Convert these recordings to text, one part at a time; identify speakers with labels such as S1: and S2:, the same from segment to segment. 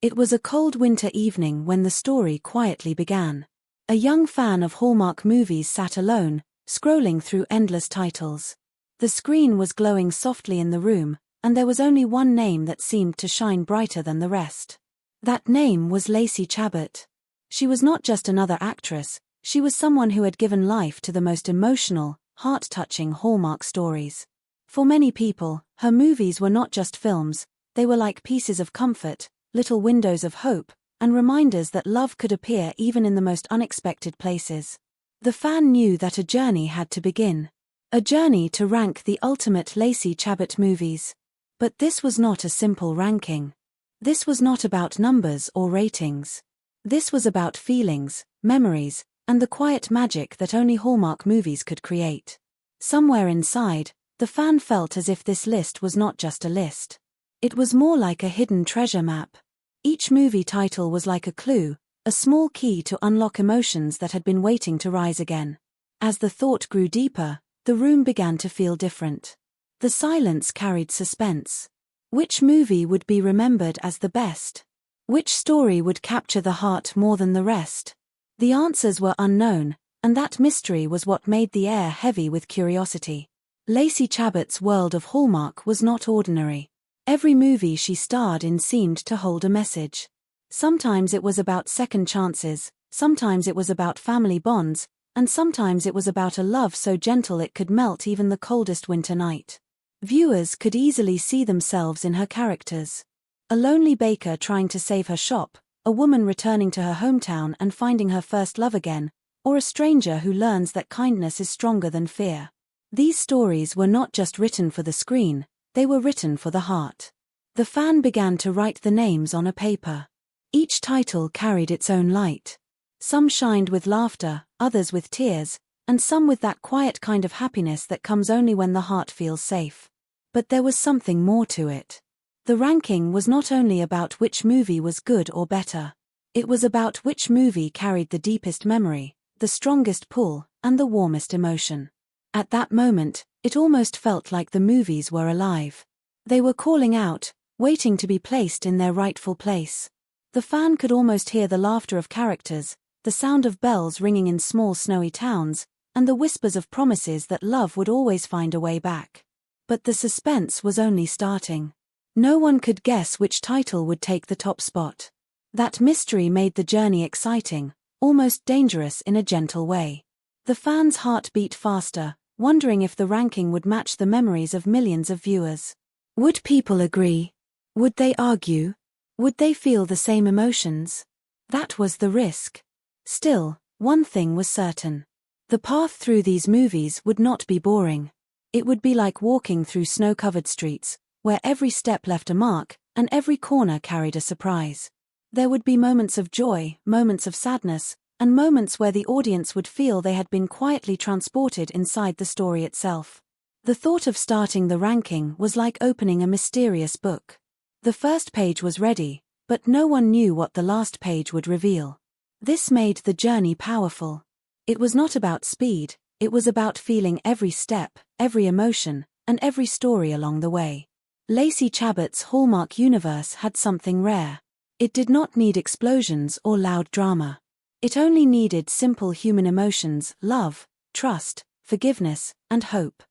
S1: It was a cold winter evening when the story quietly began. A young fan of Hallmark movies sat alone, scrolling through endless titles. The screen was glowing softly in the room, and there was only one name that seemed to shine brighter than the rest. That name was Lacey Chabert. She was not just another actress, she was someone who had given life to the most emotional, heart-touching Hallmark stories. For many people, her movies were not just films, they were like pieces of comfort, little windows of hope, and reminders that love could appear even in the most unexpected places. The fan knew that a journey had to begin. A journey to rank the ultimate Lacey Chabert movies. But this was not a simple ranking. This was not about numbers or ratings. This was about feelings, memories, and the quiet magic that only Hallmark movies could create. Somewhere inside, the fan felt as if this list was not just a list. It was more like a hidden treasure map. Each movie title was like a clue, a small key to unlock emotions that had been waiting to rise again. As the thought grew deeper, the room began to feel different. The silence carried suspense. Which movie would be remembered as the best? Which story would capture the heart more than the rest? The answers were unknown, and that mystery was what made the air heavy with curiosity. Lacey Chabert's world of Hallmark was not ordinary. Every movie she starred in seemed to hold a message. Sometimes it was about second chances, sometimes it was about family bonds, and sometimes it was about a love so gentle it could melt even the coldest winter night. Viewers could easily see themselves in her characters. A lonely baker trying to save her shop, a woman returning to her hometown and finding her first love again, or a stranger who learns that kindness is stronger than fear. These stories were not just written for the screen, they were written for the heart. The fan began to write the names on a paper. Each title carried its own light. Some shined with laughter, others with tears, and some with that quiet kind of happiness that comes only when the heart feels safe. But there was something more to it. The ranking was not only about which movie was good or better. It was about which movie carried the deepest memory, the strongest pull, and the warmest emotion. At that moment, it almost felt like the movies were alive. They were calling out, waiting to be placed in their rightful place. The fan could almost hear the laughter of characters, the sound of bells ringing in small snowy towns, and the whispers of promises that love would always find a way back. But the suspense was only starting. No one could guess which title would take the top spot. That mystery made the journey exciting, almost dangerous in a gentle way. The fan's heart beat faster, wondering if the ranking would match the memories of millions of viewers. Would people agree? Would they argue? Would they feel the same emotions? That was the risk. Still, one thing was certain. The path through these movies would not be boring. It would be like walking through snow-covered streets, where every step left a mark, and every corner carried a surprise. There would be moments of joy, moments of sadness, and moments where the audience would feel they had been quietly transported inside the story itself. The thought of starting the ranking was like opening a mysterious book. The first page was ready, but no one knew what the last page would reveal. This made the journey powerful. It was not about speed, it was about feeling every step, every emotion, and every story along the way. Lacey Chabert's Hallmark universe had something rare. It did not need explosions or loud drama. It only needed simple human emotions, love, trust, forgiveness, and hope.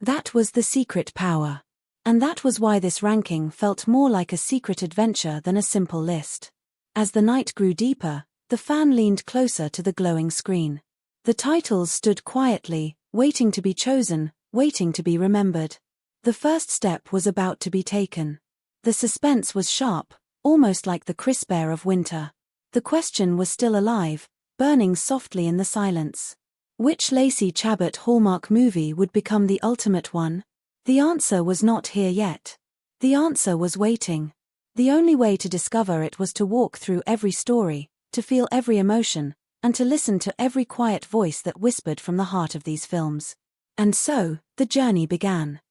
S1: That was the secret power. And that was why this ranking felt more like a secret adventure than a simple list. As the night grew deeper, the fan leaned closer to the glowing screen. The titles stood quietly, waiting to be chosen, waiting to be remembered. The first step was about to be taken. The suspense was sharp, almost like the crisp air of winter. The question was still alive, burning softly in the silence. Which Lacey Chabert Hallmark movie would become the ultimate one? The answer was not here yet. The answer was waiting. The only way to discover it was to walk through every story, to feel every emotion, and to listen to every quiet voice that whispered from the heart of these films. And so, the journey began.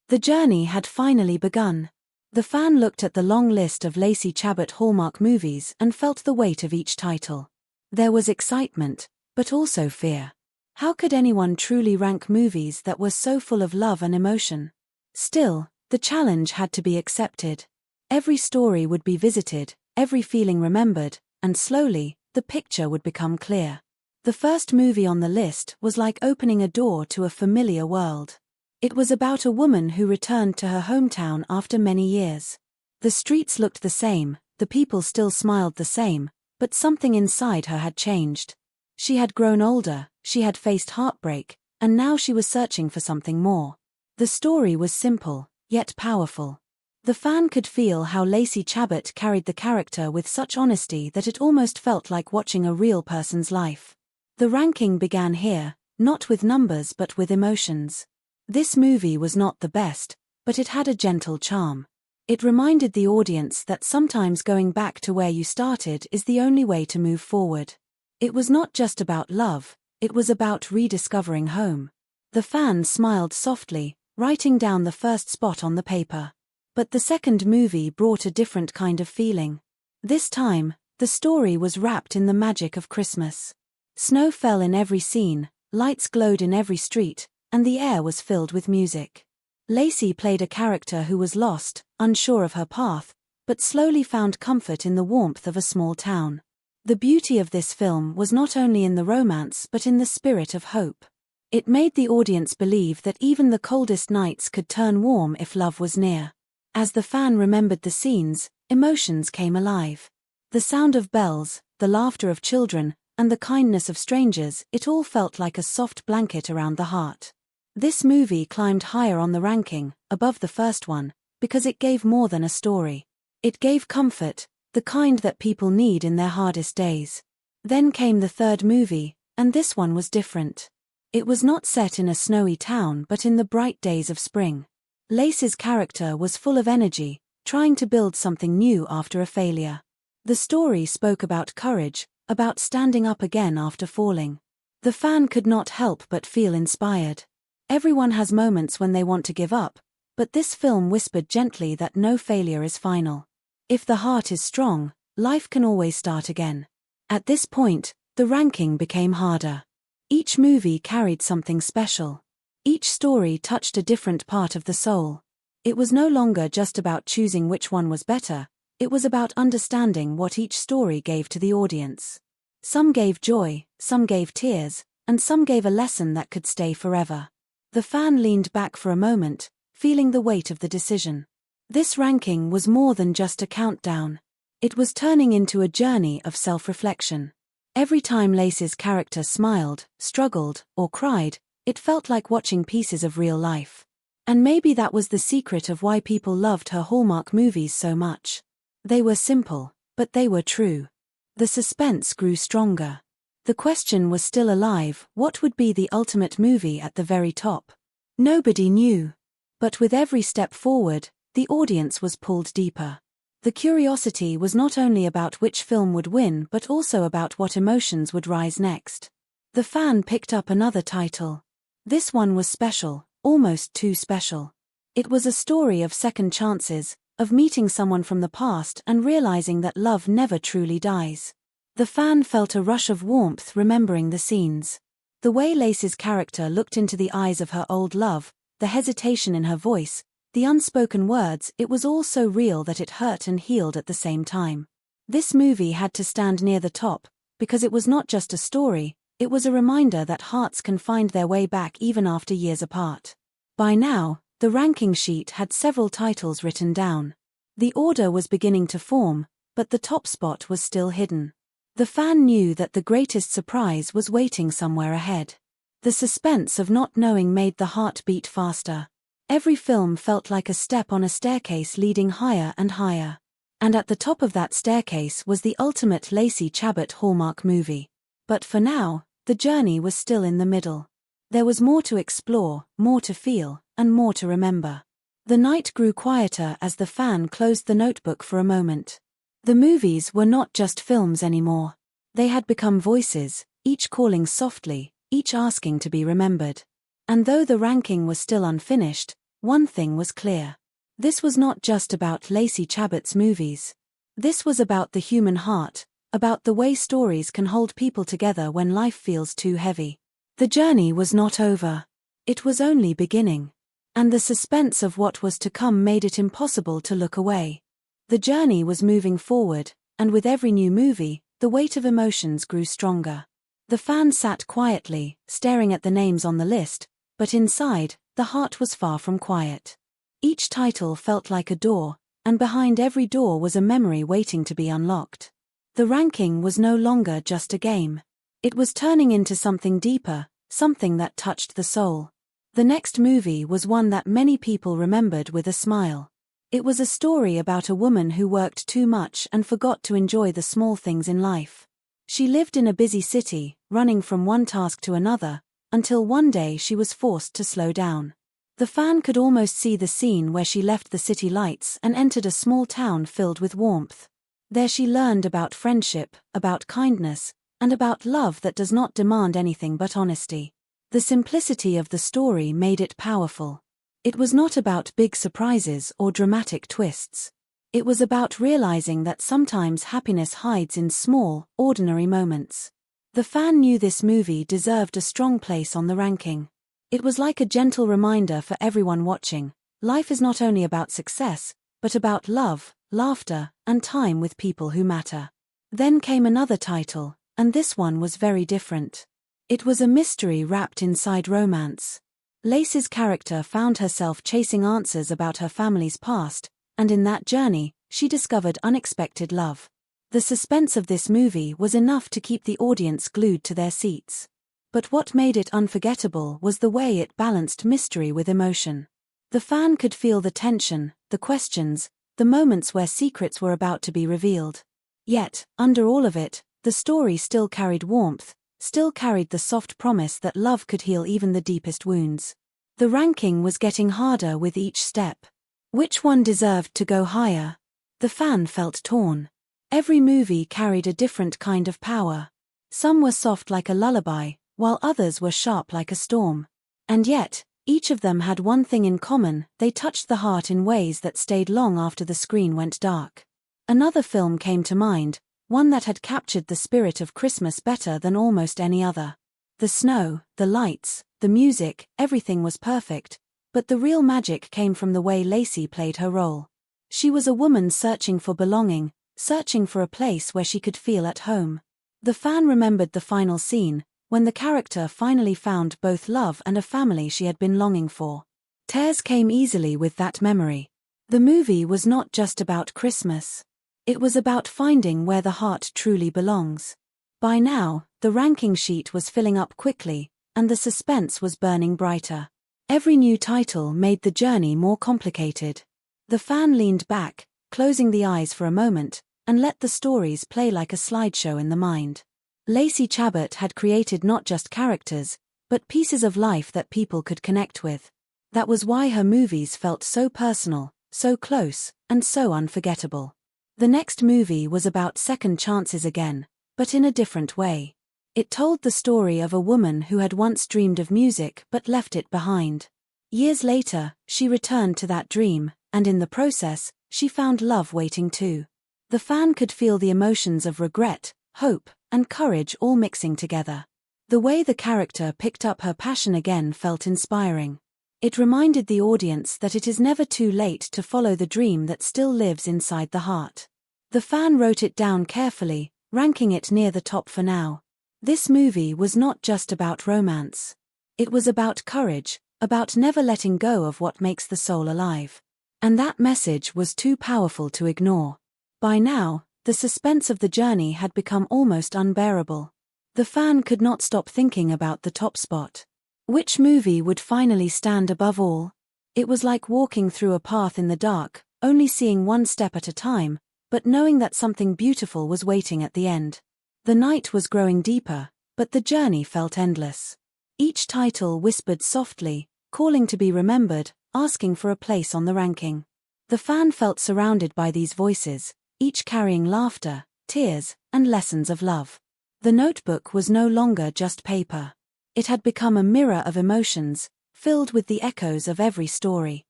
S1: The journey had finally begun. The fan looked at the long list of Lacey Chabert Hallmark movies and felt the weight of each title. There was excitement, but also fear. How could anyone truly rank movies that were so full of love and emotion? Still, the challenge had to be accepted. Every story would be visited, every feeling remembered, and slowly, the picture would become clear. The first movie on the list was like opening a door to a familiar world. It was about a woman who returned to her hometown after many years. The streets looked the same, the people still smiled the same, but something inside her had changed. She had grown older, she had faced heartbreak, and now she was searching for something more. The story was simple, yet powerful. The fan could feel how Lacey Chabert carried the character with such honesty that it almost felt like watching a real person's life. The ranking began here, not with numbers but with emotions. This movie was not the best, but it had a gentle charm. It reminded the audience that sometimes going back to where you started is the only way to move forward. It was not just about love, it was about rediscovering home. The fan smiled softly, writing down the first spot on the paper. But the second movie brought a different kind of feeling. This time, the story was wrapped in the magic of Christmas. Snow fell in every scene, lights glowed in every street, and the air was filled with music. Lacey played a character who was lost, unsure of her path, but slowly found comfort in the warmth of a small town. The beauty of this film was not only in the romance but in the spirit of hope. It made the audience believe that even the coldest nights could turn warm if love was near. As the fan remembered the scenes, emotions came alive. The sound of bells, the laughter of children, and the kindness of strangers, it all felt like a soft blanket around the heart. This movie climbed higher on the ranking, above the first one, because it gave more than a story. It gave comfort, the kind that people need in their hardest days. Then came the third movie, and this one was different. It was not set in a snowy town but in the bright days of spring. Lacey's character was full of energy, trying to build something new after a failure. The story spoke about courage, about standing up again after falling. The fan could not help but feel inspired. Everyone has moments when they want to give up, but this film whispered gently that no failure is final. If the heart is strong, life can always start again. At this point, the ranking became harder. Each movie carried something special. Each story touched a different part of the soul. It was no longer just about choosing which one was better, it was about understanding what each story gave to the audience. Some gave joy, some gave tears, and some gave a lesson that could stay forever. The fan leaned back for a moment, feeling the weight of the decision. This ranking was more than just a countdown. It was turning into a journey of self-reflection. Every time Lacey's character smiled, struggled, or cried, it felt like watching pieces of real life. And maybe that was the secret of why people loved her Hallmark movies so much. They were simple, but they were true. The suspense grew stronger. The question was still alive: what would be the ultimate movie at the very top? Nobody knew. But with every step forward, the audience was pulled deeper. The curiosity was not only about which film would win but also about what emotions would rise next. The fan picked up another title. This one was special, almost too special. It was a story of second chances, of meeting someone from the past and realizing that love never truly dies. The fan felt a rush of warmth remembering the scenes. The way Lacey's character looked into the eyes of her old love, the hesitation in her voice, the unspoken words, it was all so real that it hurt and healed at the same time. This movie had to stand near the top, because it was not just a story, it was a reminder that hearts can find their way back even after years apart. By now, the ranking sheet had several titles written down. The order was beginning to form, but the top spot was still hidden. The fan knew that the greatest surprise was waiting somewhere ahead. The suspense of not knowing made the heart beat faster. Every film felt like a step on a staircase leading higher and higher. And at the top of that staircase was the ultimate Lacey Chabert Hallmark movie. But for now, the journey was still in the middle. There was more to explore, more to feel, and more to remember. The night grew quieter as the fan closed the notebook for a moment. The movies were not just films anymore. They had become voices, each calling softly, each asking to be remembered. And though the ranking was still unfinished, one thing was clear. This was not just about Lacey Chabert's movies. This was about the human heart, about the way stories can hold people together when life feels too heavy. The journey was not over. It was only beginning. And the suspense of what was to come made it impossible to look away. The journey was moving forward, and with every new movie, the weight of emotions grew stronger. The fan sat quietly, staring at the names on the list, but inside, the heart was far from quiet. Each title felt like a door, and behind every door was a memory waiting to be unlocked. The ranking was no longer just a game. It was turning into something deeper, something that touched the soul. The next movie was one that many people remembered with a smile. It was a story about a woman who worked too much and forgot to enjoy the small things in life. She lived in a busy city, running from one task to another, until one day she was forced to slow down. The fan could almost see the scene where she left the city lights and entered a small town filled with warmth. There she learned about friendship, about kindness, and about love that does not demand anything but honesty. The simplicity of the story made it powerful. It was not about big surprises or dramatic twists. It was about realizing that sometimes happiness hides in small, ordinary moments. The fan knew this movie deserved a strong place on the ranking. It was like a gentle reminder for everyone watching. Life is not only about success, but about love, laughter, and time with people who matter. Then came another title, and this one was very different. It was a mystery wrapped inside romance. Lacey's character found herself chasing answers about her family's past, and in that journey, she discovered unexpected love. The suspense of this movie was enough to keep the audience glued to their seats. But what made it unforgettable was the way it balanced mystery with emotion. The fan could feel the tension, the questions, the moments where secrets were about to be revealed. Yet, under all of it, the story still carried warmth, still carried the soft promise that love could heal even the deepest wounds. The ranking was getting harder with each step. Which one deserved to go higher? The fan felt torn. Every movie carried a different kind of power. Some were soft like a lullaby, while others were sharp like a storm. And yet, each of them had one thing in common: they touched the heart in ways that stayed long after the screen went dark. Another film came to mind, one that had captured the spirit of Christmas better than almost any other. The snow, the lights, the music, everything was perfect, but the real magic came from the way Lacey played her role. She was a woman searching for belonging, searching for a place where she could feel at home. The fan remembered the final scene, when the character finally found both love and a family she had been longing for. Tears came easily with that memory. The movie was not just about Christmas. It was about finding where the heart truly belongs. By now, the ranking sheet was filling up quickly, and the suspense was burning brighter. Every new title made the journey more complicated. The fan leaned back, closing the eyes for a moment, and let the stories play like a slideshow in the mind. Lacey Chabert had created not just characters, but pieces of life that people could connect with. That was why her movies felt so personal, so close, and so unforgettable. The next movie was about second chances again, but in a different way. It told the story of a woman who had once dreamed of music but left it behind. Years later, she returned to that dream, and in the process, she found love waiting too. The fan could feel the emotions of regret, hope, and courage all mixing together. The way the character picked up her passion again felt inspiring. It reminded the audience that it is never too late to follow the dream that still lives inside the heart. The fan wrote it down carefully, ranking it near the top for now. This movie was not just about romance. It was about courage, about never letting go of what makes the soul alive. And that message was too powerful to ignore. By now, the suspense of the journey had become almost unbearable. The fan could not stop thinking about the top spot. Which movie would finally stand above all? It was like walking through a path in the dark, only seeing one step at a time, but knowing that something beautiful was waiting at the end. The night was growing deeper, but the journey felt endless. Each title whispered softly, calling to be remembered, asking for a place on the ranking. The fan felt surrounded by these voices, each carrying laughter, tears, and lessons of love. The notebook was no longer just paper. It had become a mirror of emotions, filled with the echoes of every story.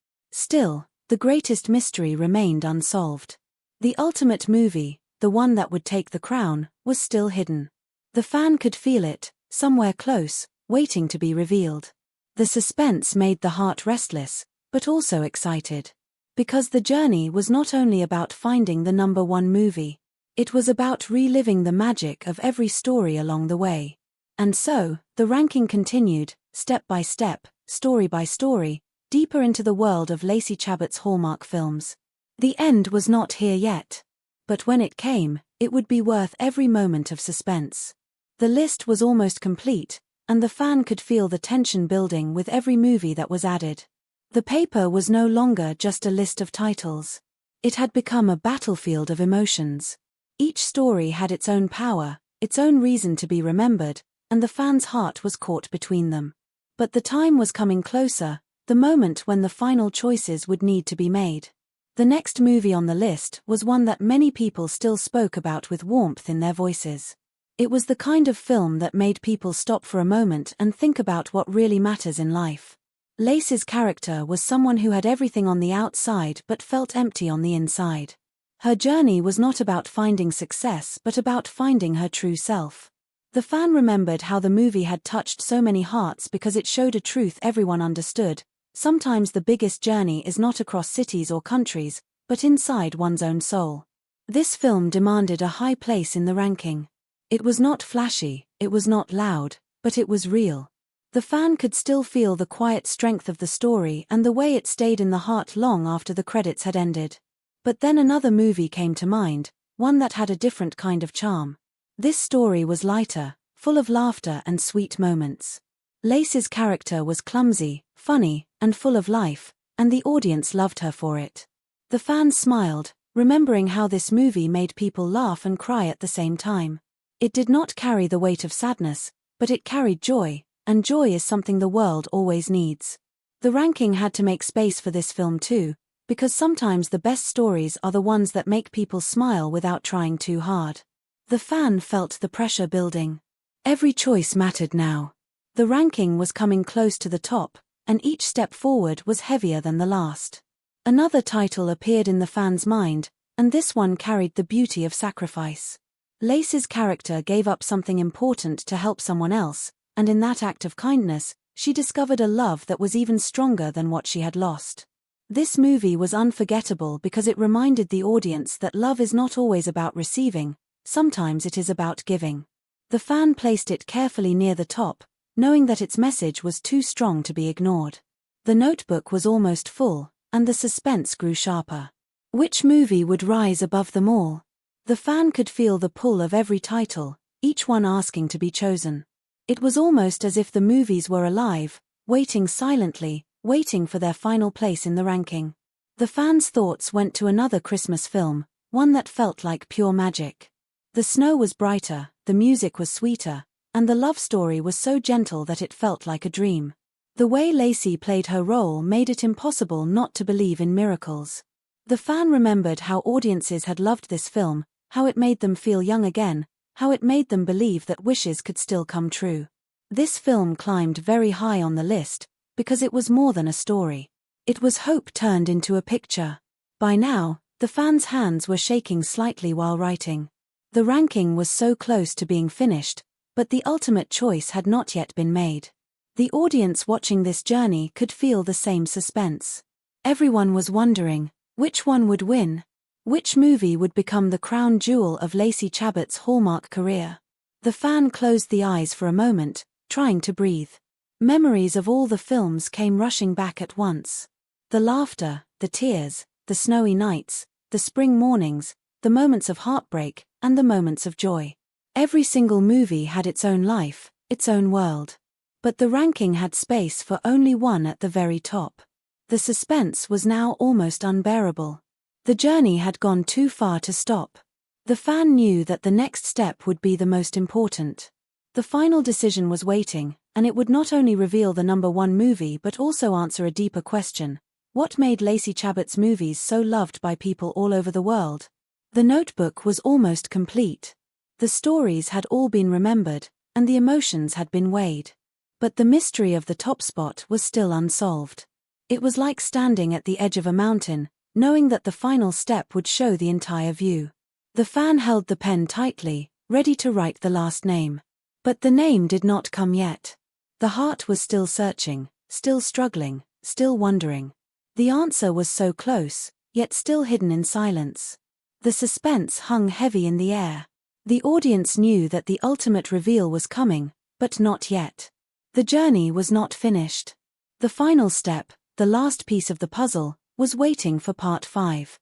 S1: Still, the greatest mystery remained unsolved. The ultimate movie, the one that would take the crown, was still hidden. The fan could feel it, somewhere close, waiting to be revealed. The suspense made the heart restless, but also excited. Because the journey was not only about finding the number one movie. It was about reliving the magic of every story along the way. And so, the ranking continued, step by step, story by story, deeper into the world of Lacey Chabert's Hallmark films. The end was not here yet. But when it came, it would be worth every moment of suspense. The list was almost complete, and the fan could feel the tension building with every movie that was added. The paper was no longer just a list of titles. It had become a battlefield of emotions. Each story had its own power, its own reason to be remembered, and the fan's heart was caught between them. But the time was coming closer, the moment when the final choices would need to be made. The next movie on the list was one that many people still spoke about with warmth in their voices. It was the kind of film that made people stop for a moment and think about what really matters in life. Lacey's character was someone who had everything on the outside but felt empty on the inside. Her journey was not about finding success but about finding her true self. The fan remembered how the movie had touched so many hearts because it showed a truth everyone understood. Sometimes the biggest journey is not across cities or countries, but inside one's own soul. This film demanded a high place in the ranking. It was not flashy, it was not loud, but it was real. The fan could still feel the quiet strength of the story and the way it stayed in the heart long after the credits had ended. But then another movie came to mind, one that had a different kind of charm. This story was lighter, full of laughter and sweet moments. Lacey's character was clumsy, funny, and full of life, and the audience loved her for it. The fans smiled, remembering how this movie made people laugh and cry at the same time. It did not carry the weight of sadness, but it carried joy, and joy is something the world always needs. The ranking had to make space for this film too, because sometimes the best stories are the ones that make people smile without trying too hard. The fan felt the pressure building. Every choice mattered now. The ranking was coming close to the top, and each step forward was heavier than the last. Another title appeared in the fan's mind, and this one carried the beauty of sacrifice. Lacey's character gave up something important to help someone else, and in that act of kindness, she discovered a love that was even stronger than what she had lost. This movie was unforgettable because it reminded the audience that love is not always about receiving, sometimes it is about giving. The fan placed it carefully near the top, knowing that its message was too strong to be ignored. The notebook was almost full, and the suspense grew sharper. Which movie would rise above them all? The fan could feel the pull of every title, each one asking to be chosen. It was almost as if the movies were alive, waiting silently, waiting for their final place in the ranking. The fans' thoughts went to another Christmas film, one that felt like pure magic. The snow was brighter, the music was sweeter, and the love story was so gentle that it felt like a dream. The way Lacey played her role made it impossible not to believe in miracles. The fan remembered how audiences had loved this film, how it made them feel young again, how it made them believe that wishes could still come true. This film climbed very high on the list, because it was more than a story. It was hope turned into a picture. By now, the fans' hands were shaking slightly while writing. The ranking was so close to being finished, but the ultimate choice had not yet been made. The audience watching this journey could feel the same suspense. Everyone was wondering, which one would win? Which movie would become the crown jewel of Lacey Chabert's Hallmark career? The fan closed the eyes for a moment, trying to breathe. Memories of all the films came rushing back at once. The laughter, the tears, the snowy nights, the spring mornings, the moments of heartbreak, and the moments of joy. Every single movie had its own life, its own world. But the ranking had space for only one at the very top. The suspense was now almost unbearable. The journey had gone too far to stop. The fan knew that the next step would be the most important. The final decision was waiting, and it would not only reveal the number one movie but also answer a deeper question. What made Lacey Chabert's movies so loved by people all over the world? The notebook was almost complete. The stories had all been remembered, and the emotions had been weighed. But the mystery of the top spot was still unsolved. It was like standing at the edge of a mountain, knowing that the final step would show the entire view. The fan held the pen tightly, ready to write the last name. But the name did not come yet. The heart was still searching, still struggling, still wondering. The answer was so close, yet still hidden in silence. The suspense hung heavy in the air. The audience knew that the ultimate reveal was coming, but not yet. The journey was not finished. The final step, the last piece of the puzzle, was waiting for part 5.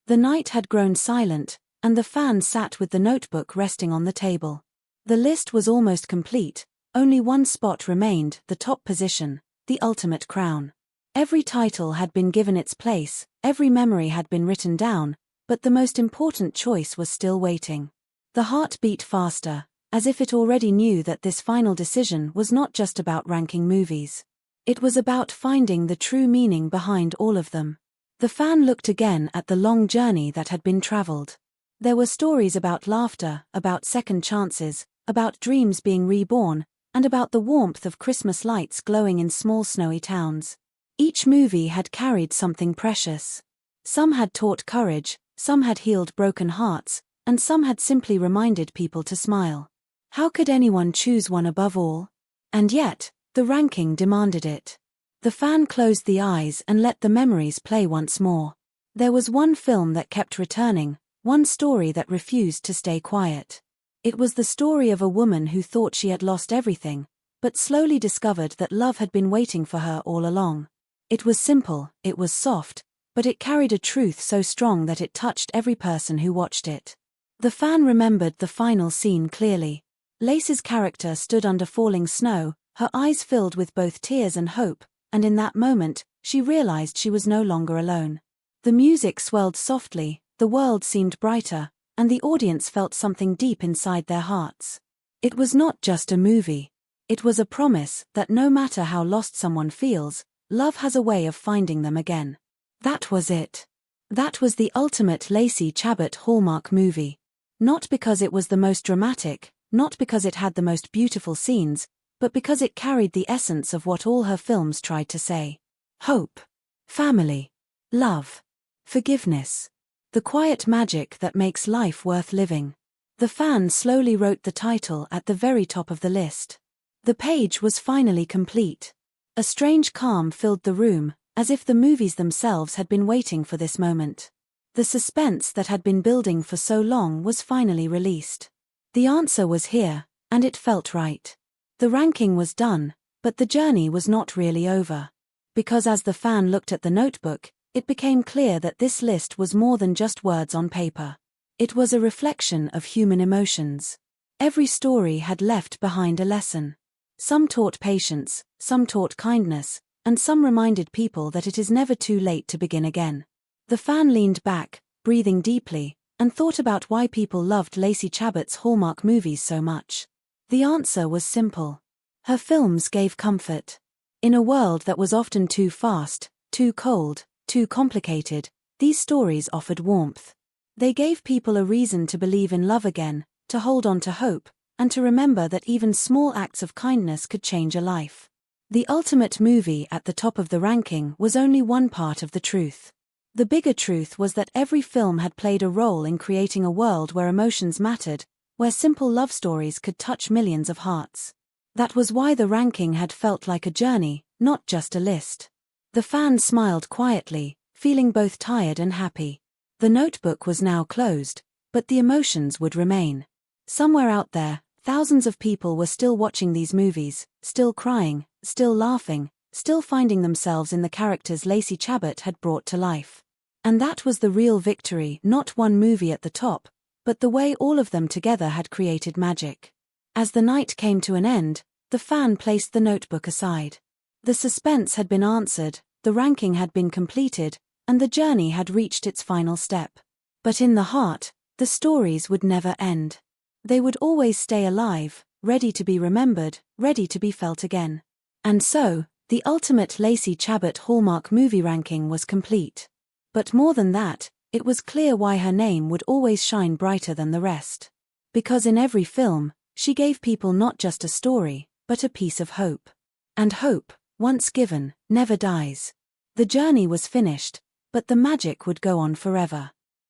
S1: The night had grown silent, and the fan sat with the notebook resting on the table. The list was almost complete, only one spot remained, the top position, the ultimate crown. Every title had been given its place, every memory had been written down, but the most important choice was still waiting. The heart beat faster, as if it already knew that this final decision was not just about ranking movies. It was about finding the true meaning behind all of them. The fan looked again at the long journey that had been traveled. There were stories about laughter, about second chances, about dreams being reborn, and about the warmth of Christmas lights glowing in small snowy towns. Each movie had carried something precious. Some had taught courage, some had healed broken hearts, and some had simply reminded people to smile. How could anyone choose one above all? And yet, the ranking demanded it. The fan closed the eyes and let the memories play once more. There was one film that kept returning, one story that refused to stay quiet. It was the story of a woman who thought she had lost everything, but slowly discovered that love had been waiting for her all along. It was simple, it was soft, but it carried a truth so strong that it touched every person who watched it. The fan remembered the final scene clearly. Lacey's character stood under falling snow, her eyes filled with both tears and hope, and in that moment, she realized she was no longer alone. The music swelled softly, the world seemed brighter, and the audience felt something deep inside their hearts. It was not just a movie. It was a promise that no matter how lost someone feels, love has a way of finding them again. That was it. That was the ultimate Lacey Chabert Hallmark movie. Not because it was the most dramatic, not because it had the most beautiful scenes, but because it carried the essence of what all her films tried to say. Hope. Family. Love. Forgiveness. The quiet magic that makes life worth living. The fan slowly wrote the title at the very top of the list. The page was finally complete. A strange calm filled the room, as if the movies themselves had been waiting for this moment. The suspense that had been building for so long was finally released. The answer was here, and it felt right. The ranking was done, but the journey was not really over. Because as the fan looked at the notebook, it became clear that this list was more than just words on paper. It was a reflection of human emotions. Every story had left behind a lesson. Some taught patience, some taught kindness, and some reminded people that it is never too late to begin again. The fan leaned back, breathing deeply, and thought about why people loved Lacey Chabert's Hallmark movies so much. The answer was simple. Her films gave comfort. In a world that was often too fast, too cold, too complicated, these stories offered warmth. They gave people a reason to believe in love again, to hold on to hope, and to remember that even small acts of kindness could change a life. The ultimate movie at the top of the ranking was only one part of the truth. The bigger truth was that every film had played a role in creating a world where emotions mattered, where simple love stories could touch millions of hearts. That was why the ranking had felt like a journey, not just a list. The fan smiled quietly, feeling both tired and happy. The notebook was now closed, but the emotions would remain. Somewhere out there, thousands of people were still watching these movies, still crying, still laughing, still finding themselves in the characters Lacey Chabert had brought to life. And that was the real victory, not one movie at the top, but the way all of them together had created magic. As the night came to an end, the fan placed the notebook aside. The suspense had been answered, the ranking had been completed, and the journey had reached its final step. But in the heart, the stories would never end. They would always stay alive, ready to be remembered, ready to be felt again. And so, the ultimate Lacey Chabert Hallmark movie ranking was complete. But more than that, it was clear why her name would always shine brighter than the rest. Because in every film, she gave people not just a story, but a piece of hope. And hope, once given, never dies. The journey was finished, but the magic would go on forever.